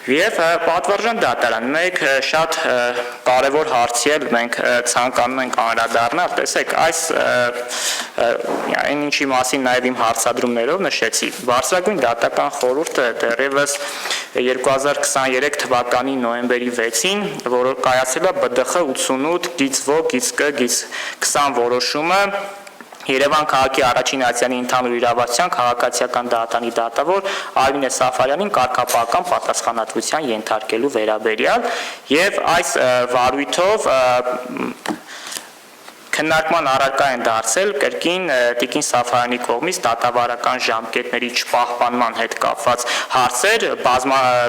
Եվ պատվարժան դատարան, մեկ շատ կարևոր հարցի էլ մենք ցանկանում ենք անդրադառնալ, տեսեք, այս այն ինչի մասին նաև իմ հարցադրումներով նշեցի, Բարձրագույն դատական խորհուրդը դեռևս 2023 թվականի նոյեմբերի 6-ին, որ կայացել է ԲԴԽ 88 գիծ Վ գիծ Կ գիծ 20 որոշումը Երևան քաղաքի առաջին ատյանի ընդհանուր իրավասության քաղաքացիական դատարանի դատավոր Արմինե Սաֆարյանին կարգապահական պատասխանատվության ենթարկելու վերաբերյալ եւ այս վարույթով քննարկման առարկա են դարձել կրկին Տիկին Սաֆարյանի կողմից դատավարական ժամկետների չպահպանման հետ կապված հարցեր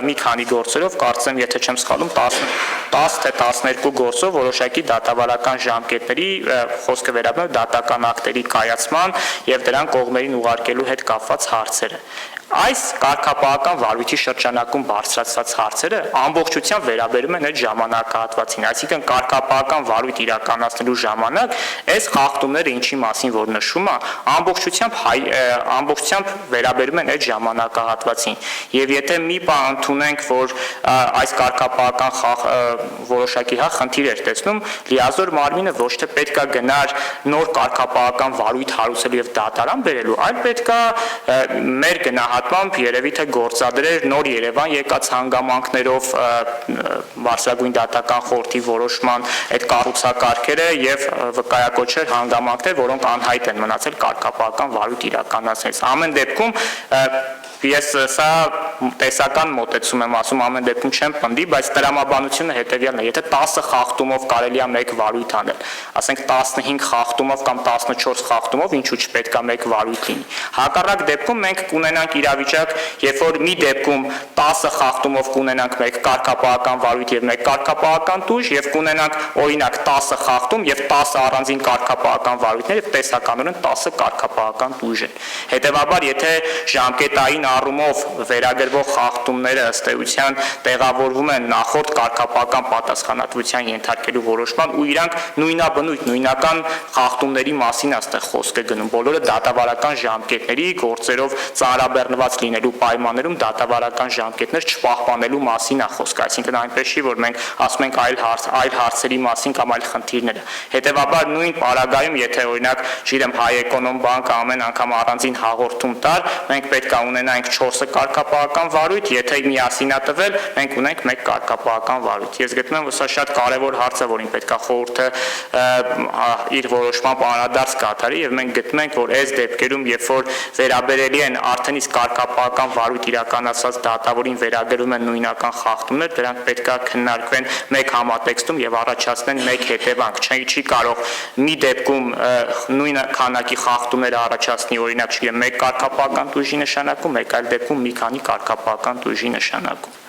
մի քանի գործերով կարծեմ եթե չեմ սխալվում 10 թե 12 գործով որոշակի դատավարական ժամկետների խոսքը վերաբերում դատական ակտերի կայացման եւ դրան կողմերին ուղարկելու հետ կապված հարցերը Այս կարգապահական վարույթի շրջանակում բարձրացված հարցերը ամբողջությամբ վերաբերում են այդ ժամանակահատվածին, այսինքն կարգապահական վարույթ իրականացնելու ժամանակ այս խախտումները ինչի մասին որ նշում է, ամբողջությամբ վերաբերում են այդ ժամանակահատվածին։ Եվ եթե մի բան ընդունենք, որ այս կարգապահական որոշակի խնդիր էր տեսնում, լիազոր մարմինը ոչ թե պետքա գնար նոր կարգապահական վարույթ հարուցելու եւ դատարան բերելու, այլ պետքա մեր գնահատմամբ երևի թե գործադրեր նոր Երևան եկած հանգամանքներով Բարձրագույն դատական խորհրդի որոշման այդ կառուցակարգերը եւ վկայակոչեր հանգամանքներ, որոնք անհայտ են մնացել կարգապահական վարույթ իրականացնելիս։ Ամեն դեպքում ես սա տեսական մոտեցում եմ ասում, ամեն դեպքում չեմ պնդի, բայց տրամաբանությունը հետեւյալն է, եթե 10 խախտումով կարելի է մեկ վարույթ անել, ասենք 15 խախտումով կամ 14 խախտումով, ինչու չպետք է մեկ վարույթ լինի։ Հակառակ դեպքում մենք կունենանք իրավիճակ, երբ որ մի դեպքում 10 խախտումով կունենանք մեկ կարգապահական վարույթ եւ մեկ կարգապահական տույժ եւ կունենանք օրինակ 10 խախտում եւ 10 առանձին կարգապահական վարույթներ եւ տեսականորեն 10 կարգապահական տույժ են։ Հետեւաբար, եթե ժամկետային առումով վերագրվող խախտումները ըստ էության տեղավորվում են նախորդ կարգապահական պատասխանատվության ենթարկելու որոշման ու իրանք նույնաբնույթ նույնական խախտումների մասին այստեղ խոսք է գնում բոլորը դատավարական ժամկետների գործերով ծանրաբեռնված լինելու պայմաններում դատավարական ժամկետներ չպահպանելու մասին է խոսքը այսինքն այնպես չի որ մենք ասում ենք այլ հարցերի մասին կամ այլ խնդիրները հետեւաբար նույն պարագայում եթե օրինակ ջիրեմ Հայ էկոնոմ բանկը ամեն անգամ առանձին հաղորդում տար մենք պետք է ունենանք 4 կարգապահական վարույթ, եթե միասին է տվել, մենք ունենք մեկ կարգապահական վարույթ։ Ես գտնում եմ, որ սա շատ կարևոր հարց է, որին պետք է խորհուրդը իր որոշմամբ անդրադարձ կատարի եւ մենք գտնում ենք, որ այս դեպքերում, երբ որ վերաբերելի են արդեն իսկ կարգապահական վարույթ իրականացված դատավորին վերագրում են նույնական խախտումներ, դրանք պետք է քննարկվեն մեկ համատեքստում եւ առաջացնեն մեկ հետևանք։ Չի կարող մի դեպքում նույն քանակի խախտումները առաջացնի, օրինակ, չգիտեմ, մեկ կարգապահական տույժի նշանակում, մեկ այլ դեպքում մի քանի կարգապահական տույժի նշանակում։